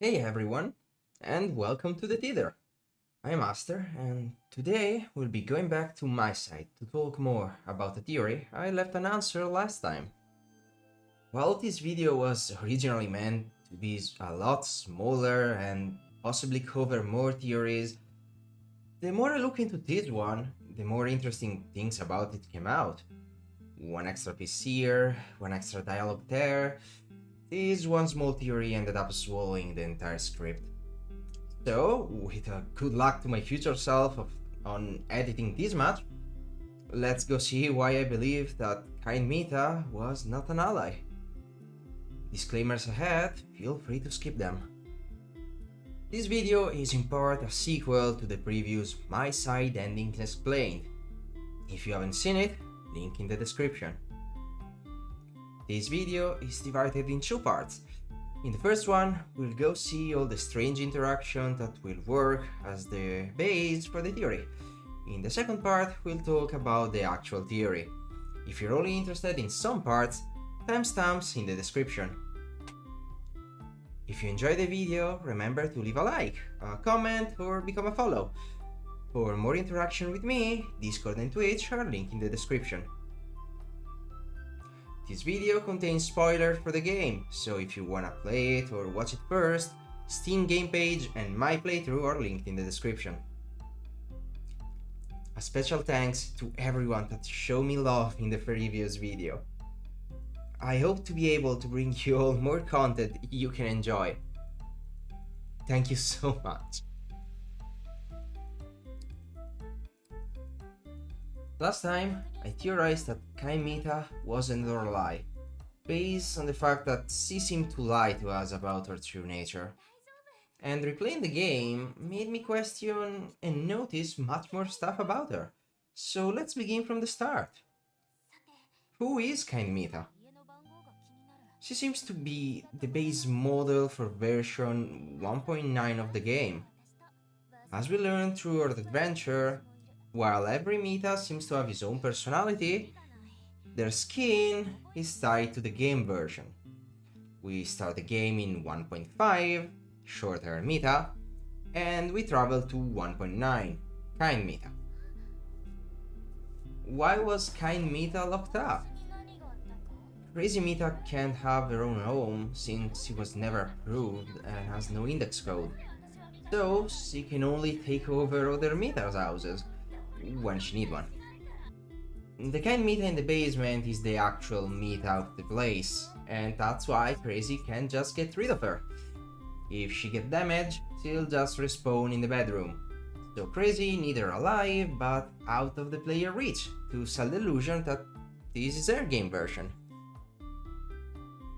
Hey everyone, and welcome to the theater. I'm Aster, and today we'll be going back to MiSide to talk more about the theory I left unanswered last time. While this video was originally meant to be a lot smaller and possibly cover more theories, the more I look into this one, the more interesting things about it came out. One extra piece here, one extra dialogue there. This one small theory ended up swallowing the entire script. So, with a good luck to my future self on editing this much, let's go see why I believe that kind Mita was not an ally. Disclaimers ahead, feel free to skip them. This video is in part a sequel to the previous MiSide Endings Explained. If you haven't seen it, link in the description. This video is divided in two parts. In the first one, we'll go see all the strange interaction that will work as the base for the theory. In the second part, we'll talk about the actual theory. If you're only interested in some parts, timestamps in the description. If you enjoyed the video, remember to leave a like, a comment, or become a follow. For more interaction with me, Discord and Twitch are linked in the description. This video contains spoilers for the game, so if you wanna play it or watch it first, Steam game page and my playthrough are linked in the description. A special thanks to everyone that showed me love in the previous video. I hope to be able to bring you all more content you can enjoy. Thank you so much. Last time, I theorized that Mita wasn't our lie, based on the fact that she seemed to lie to us about her true nature. And replaying the game made me question and notice much more stuff about her. So let's begin from the start. Who is Mita? She seems to be the base model for version 1.9 of the game. As we learn through our adventure, while every Mita seems to have his own personality, their skin is tied to the game version. We start the game in 1.5, short-hair Mita, and we travel to 1.9, kind Mita. Why was kind Mita locked up? Crazy Mita can't have her own home since she was never approved and has no index code, so she can only take over other Mita's houses when she needs one. The kind Mita in the basement is the actual Mita of the place, and that's why Crazy can't just get rid of her. If she gets damaged, she'll just respawn in the bedroom. So Crazy needs her alive, but out of the player reach, to sell the illusion that this is her game version.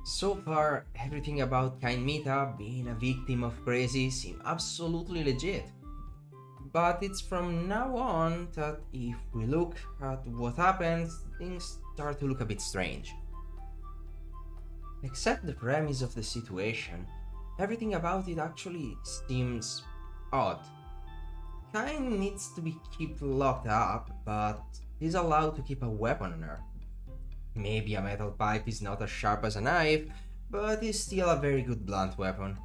So far, everything about kind Mita being a victim of Crazy seems absolutely legit. But it's from now on that if we look at what happens, things start to look a bit strange. Except the premise of the situation, everything about it actually seems odd. Kind needs to be kept locked up, but is allowed to keep a weapon on her. Maybe a metal pipe is not as sharp as a knife, but is still a very good blunt weapon.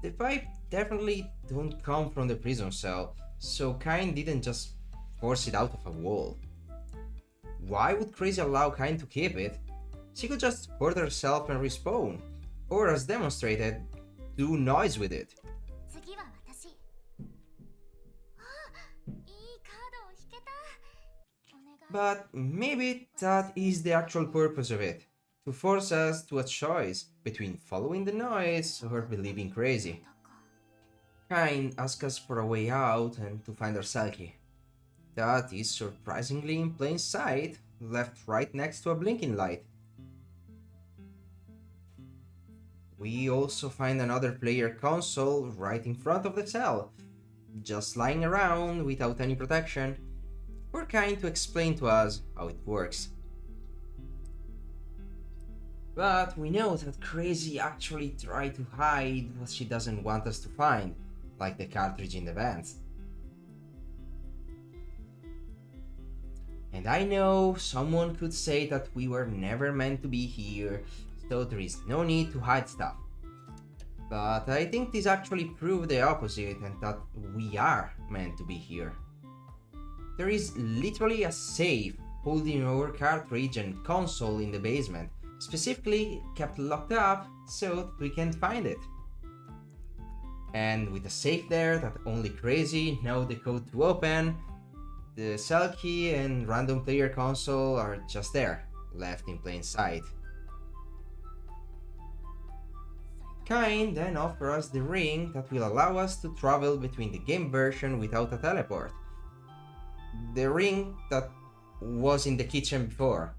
The pipe definitely don't come from the prison cell, so Kind didn't just force it out of a wall. Why would Crazy allow Kind to keep it? She could just hurt herself and respawn, or as demonstrated, do noise with it. But maybe that is the actual purpose of it, to force us to a choice between following the noise or believing Crazy. Kind asks us for a way out and to find our Selkie. That is surprisingly in plain sight, left right next to a blinking light. We also find another player console right in front of the cell, just lying around without any protection, for Kind to explain to us how it works. But we know that Crazy actually tried to hide what she doesn't want us to find, like the cartridge in the vents. And I know someone could say that we were never meant to be here, so there is no need to hide stuff. But I think this actually proved the opposite and that we are meant to be here. There is literally a safe holding our cartridge and console in the basement, specifically kept locked up so we can't find it. And with a safe there that only Crazy know the code to open, the cell key and random player console are just there, left in plain sight. Kain then offers us the ring that will allow us to travel between the game version without a teleport. The ring that was in the kitchen before.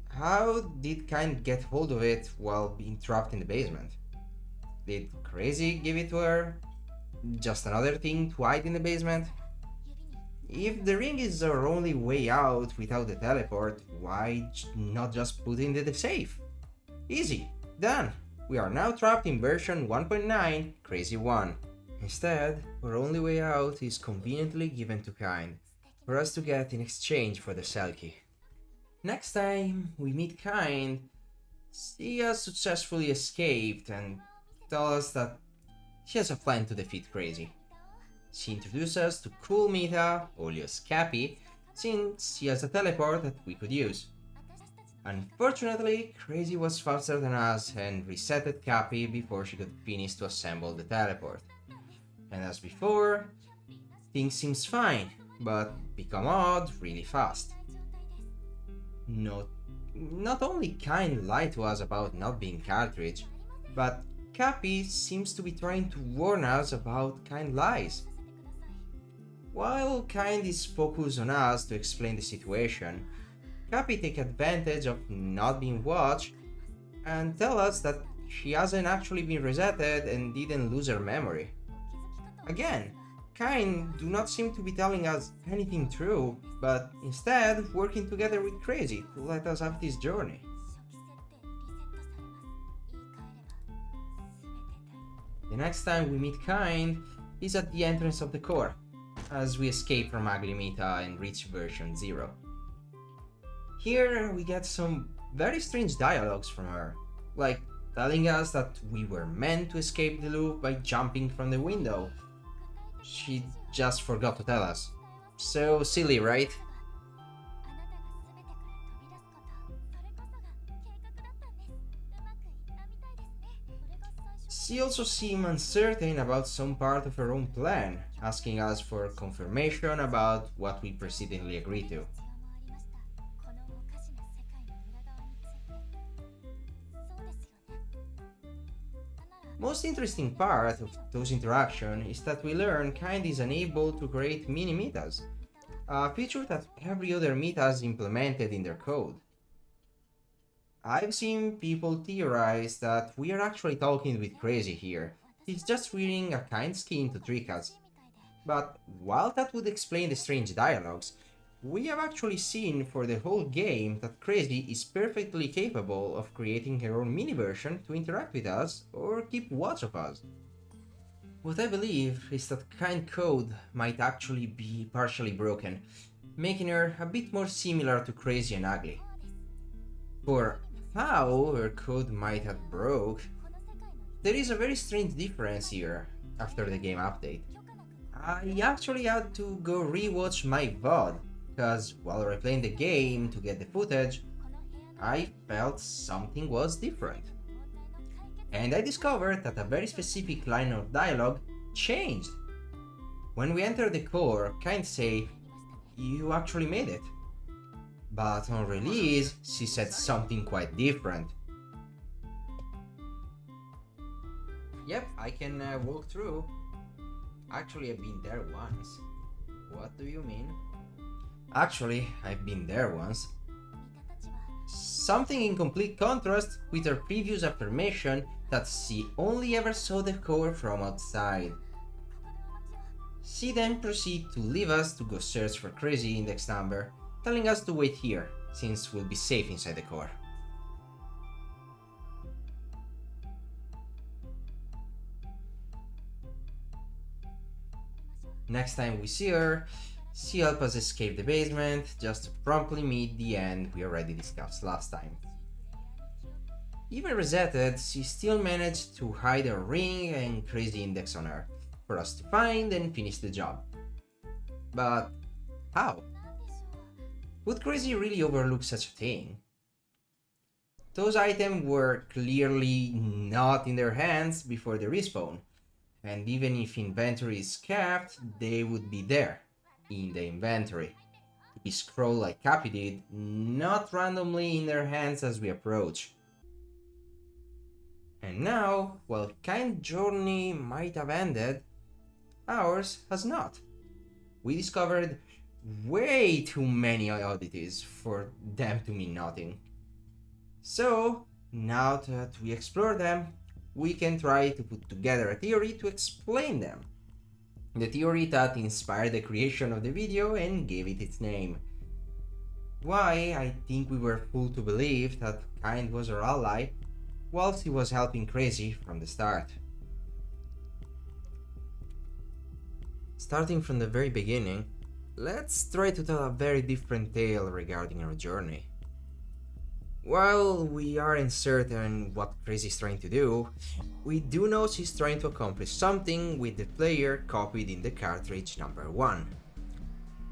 How did Kain get hold of it while being trapped in the basement? Did Crazy give it to her? Just another thing to hide in the basement? If the ring is our only way out without the teleport, why not just put it in the safe? Easy, done. We are now trapped in version 1.9 Crazy 1. Instead, our only way out is conveniently given to Kain, for us to get in exchange for the cell key. Next time we meet Kain, she has successfully escaped and tells us that she has a plan to defeat Crazy. She introduces us to cool Mita, alias Cappie, since she has a teleport that we could use. Unfortunately, Crazy was faster than us and resetted Cappie before she could finish to assemble the teleport. And as before, things seems fine, but become odd really fast. Not only Kain lied to us about not being cartridge, but Cappie seems to be trying to warn us about Kain lies. While Kain is focused on us to explain the situation, Cappie takes advantage of not being watched and tell us that she hasn't actually been resetted and didn't lose her memory. Again, Kain do not seem to be telling us anything true, but instead working together with Crazy to let us have this journey. The next time we meet Kain is at the entrance of the core, as we escape from Ugly Mita and reach version 0. Here we get some very strange dialogues from her, like telling us that we were meant to escape the loop by jumping from the window. She just forgot to tell us. So silly, right? She also seemed uncertain about some part of her own plan, asking us for confirmation about what we precedently agreed to. Most interesting part of those interactions is that we learn Kind is unable to create mini metas, a feature that every other meta has implemented in their code. I've seen people theorize that we are actually talking with Crazy here. He's just wearing a kind skin to trick us. But while that would explain the strange dialogues, we have actually seen for the whole game that Crazy is perfectly capable of creating her own mini version to interact with us or keep watch of us. What I believe is that Kind code might actually be partially broken, making her a bit more similar to Crazy and Ugly. For how her code might have broke, there is a very strange difference here after the game update. I actually had to go rewatch my VOD, because while replaying the game to get the footage, I felt something was different. And I discovered that a very specific line of dialogue changed. When we enter the core, Kind say, "You actually made it." But on release, she said something quite different. Yep, I can walk through. Actually, I've been there once. What do you mean? Actually, I've been there once. Something in complete contrast with her previous affirmation that she only ever saw the core from outside. She then proceeds to leave us to go search for Crazy index number, telling us to wait here, since we'll be safe inside the core. Next time we see her, she helps us escape the basement, just to promptly meet the end we already discussed last time. Even resetted, she still managed to hide a ring and crazy index on her, for us to find and finish the job. But how? Would Crazy really overlook such a thing? Those items were clearly not in their hands before the respawn, and even if inventory is kept, they would be there, in the inventory, to be scrolled like Cappie did, not randomly in their hands as we approach. And now, while Kind's journey might have ended, ours has not. We discovered way too many oddities for them to mean nothing. So, now that we explore them, we can try to put together a theory to explain them. The theory that inspired the creation of the video and gave it its name. Why I think we were fooled to believe that Kind was our ally, whilst he was helping Crazy from the start. Starting from the very beginning, let's try to tell a very different tale regarding our journey. While we aren't certain what Crazy is trying to do, we do know she's trying to accomplish something with the player copied in the cartridge number 1.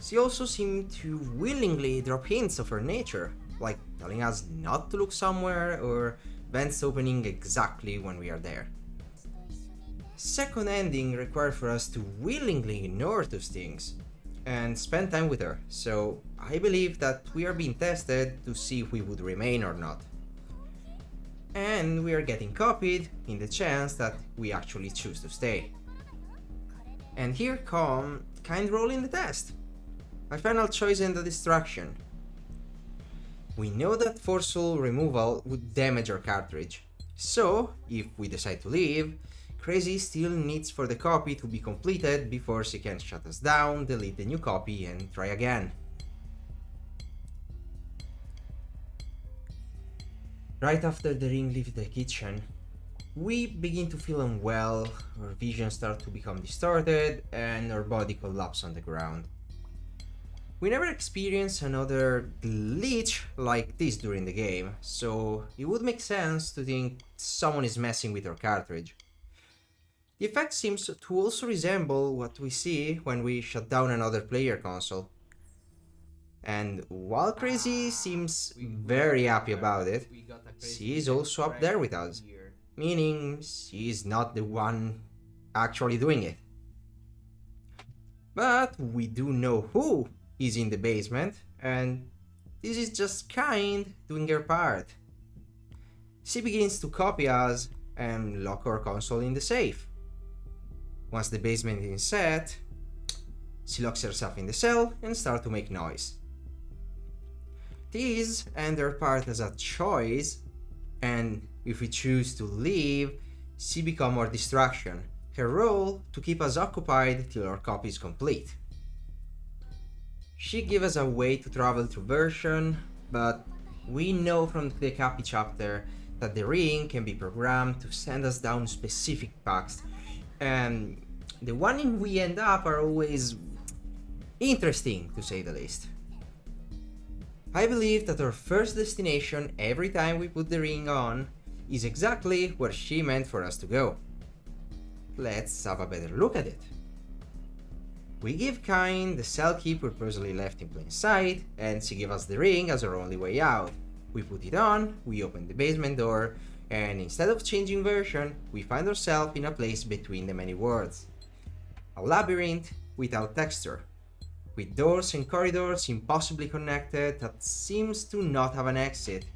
She also seemed to willingly drop hints of her nature, like telling us not to look somewhere or vents opening exactly when we are there. Second ending required for us to willingly ignore those things and spend time with her, so I believe that we are being tested to see if we would remain or not. And we are getting copied in the chance that we actually choose to stay. And here come Kind rolling the test. My final choice and the distraction. We know that forceful removal would damage our cartridge, so if we decide to leave, Crazy still needs for the copy to be completed before she can shut us down, delete the new copy, and try again. Right after the ring leaves the kitchen, we begin to feel unwell, our vision starts to become distorted, and our body collapses on the ground. We never experienced another glitch like this during the game, so it would make sense to think someone is messing with our cartridge. The effect seems to also resemble what we see when we shut down another player console. And while Crazy seems very happy about it, she is also up there with us, meaning she is not the one actually doing it. But we do know who is in the basement, and this is just Kind doing her part. She begins to copy us and lock our console in the safe. Once the basement is set, she locks herself in the cell and starts to make noise. This and her part as a choice, and if we choose to leave, she becomes our distraction, her role to keep us occupied till our copy is complete. She gives us a way to travel through version, but we know from the Cappie chapter that the ring can be programmed to send us down specific paths, and the one in we end up are always interesting, to say the least. I believe that our first destination every time we put the ring on is exactly where she meant for us to go. Let's have a better look at it. We give Kind the cell key purposely left in plain sight, and she gives us the ring as our only way out. We put it on, we open the basement door, and instead of changing version, we find ourselves in a place between the many worlds. A labyrinth without texture, with doors and corridors impossibly connected that seems to not have an exit.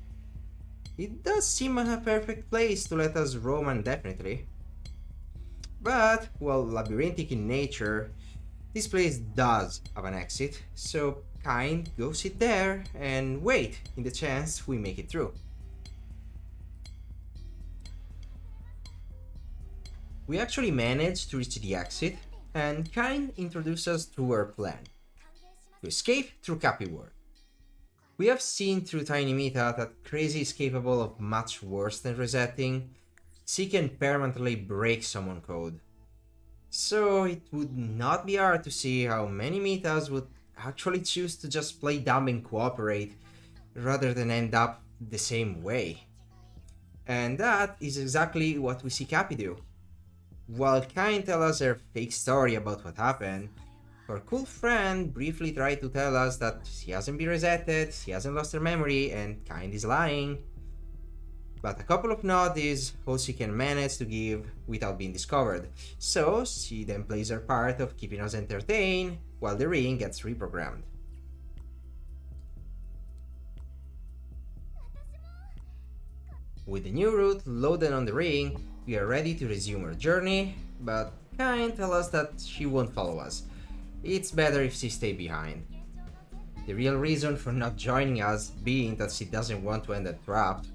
It does seem a perfect place to let us roam indefinitely. But, while labyrinthic in nature, this place does have an exit, so Kind go sit there and wait in the chance we make it through. We actually managed to reach the exit, and Kind introduces us to our plan: to escape through Cappie World. We have seen through Tiny Mita that Crazy is capable of much worse than resetting. She can permanently break someone's code. So it would not be hard to see how many Mitas would actually choose to just play dumb and cooperate, rather than end up the same way. And that is exactly what we see Cappie do. While Kain tells us her fake story about what happened, her cool friend briefly tried to tell us that she hasn't been resetted, she hasn't lost her memory, and Kain is lying. But a couple of nods is all she can manage to give without being discovered. So she then plays her part of keeping us entertained while the ring gets reprogrammed. With the new route loaded on the ring, we are ready to resume our journey, but Kain tells us that she won't follow us. It's better if she stays behind. The real reason for not joining us being that she doesn't want to end up trapped.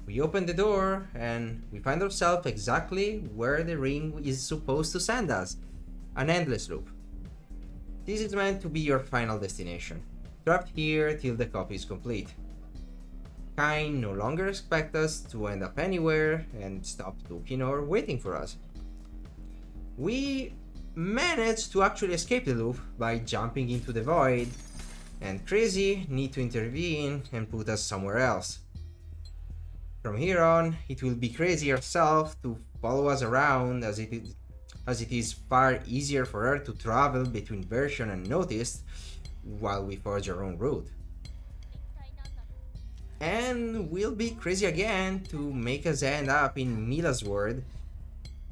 We open the door and we find ourselves exactly where the ring is supposed to send us. An endless loop. This is meant to be your final destination. Trapped here till the copy is complete. Kain no longer expects us to end up anywhere and stop looking or waiting for us. We managed to actually escape the loop by jumping into the void, and Crazy need to intervene and put us somewhere else. From here on, it will be Crazy herself to follow us around as it is far easier for her to travel between version and noticed while we forge our own route. And we'll be Crazy again to make us end up in Mita's world,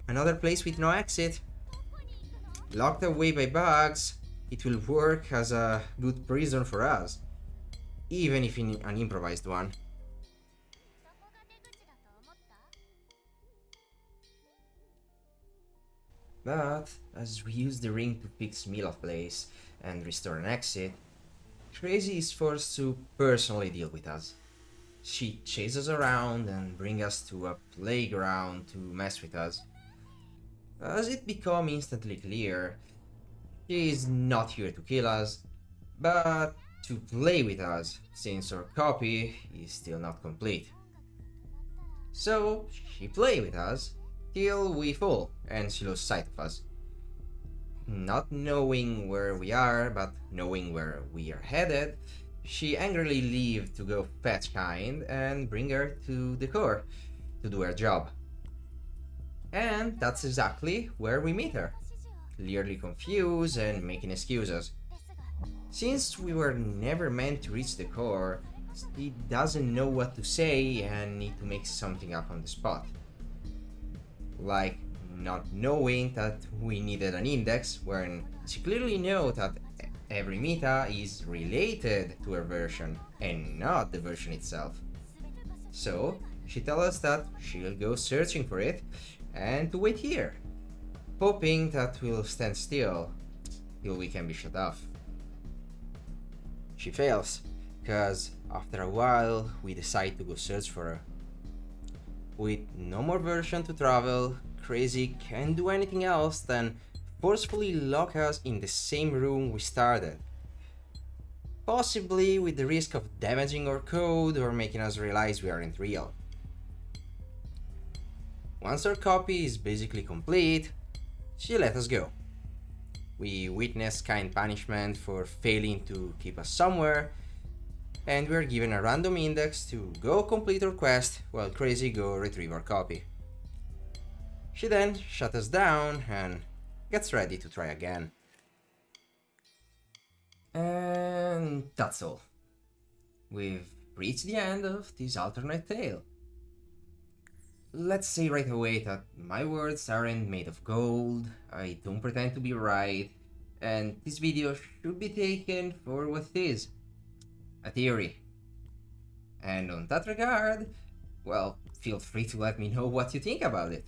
another place with no exit. Locked away by bugs, it will work as a good prison for us, even if in an improvised one. But as we use the ring to fix Mila's place and restore an exit, Crazy is forced to personally deal with us. She chases us around and brings us to a playground to mess with us. As it becomes instantly clear, she is not here to kill us, but to play with us, since our copy is still not complete. So she plays with us till we fall and she loses sight of us. Not knowing where we are, but knowing where we are headed, she angrily leaves to go fetch Kind and bring her to the core to do her job. And that's exactly where we meet her, clearly confused and making excuses. Since we were never meant to reach the core, she doesn't know what to say and need to make something up on the spot. Like not knowing that we needed an index when she clearly knows that every Mita is related to her version and not the version itself. So she tells us that she'll go searching for it and to wait here, hoping that we'll stand still till we can be shut off. She fails, cause after a while we decide to go search for her. With no more version to travel, Crazy can't do anything else than forcefully lock us in the same room we started. Possibly with the risk of damaging our code or making us realize we aren't real. Once our copy is basically complete, she let us go. We witness kind punishment for failing to keep us somewhere, and we're given a random index to go complete our quest while Crazy go retrieve our copy. She then shuts us down and gets ready to try again. And that's all. We've reached the end of this alternate tale. Let's say right away that my words aren't made of gold, I don't pretend to be right, and this video should be taken for what it is, a theory. And on that regard, well, feel free to let me know what you think about it.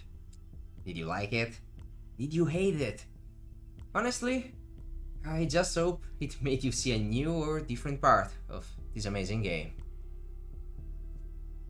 Did you like it? Did you hate it? Honestly, I just hope it made you see a new or different part of this amazing game.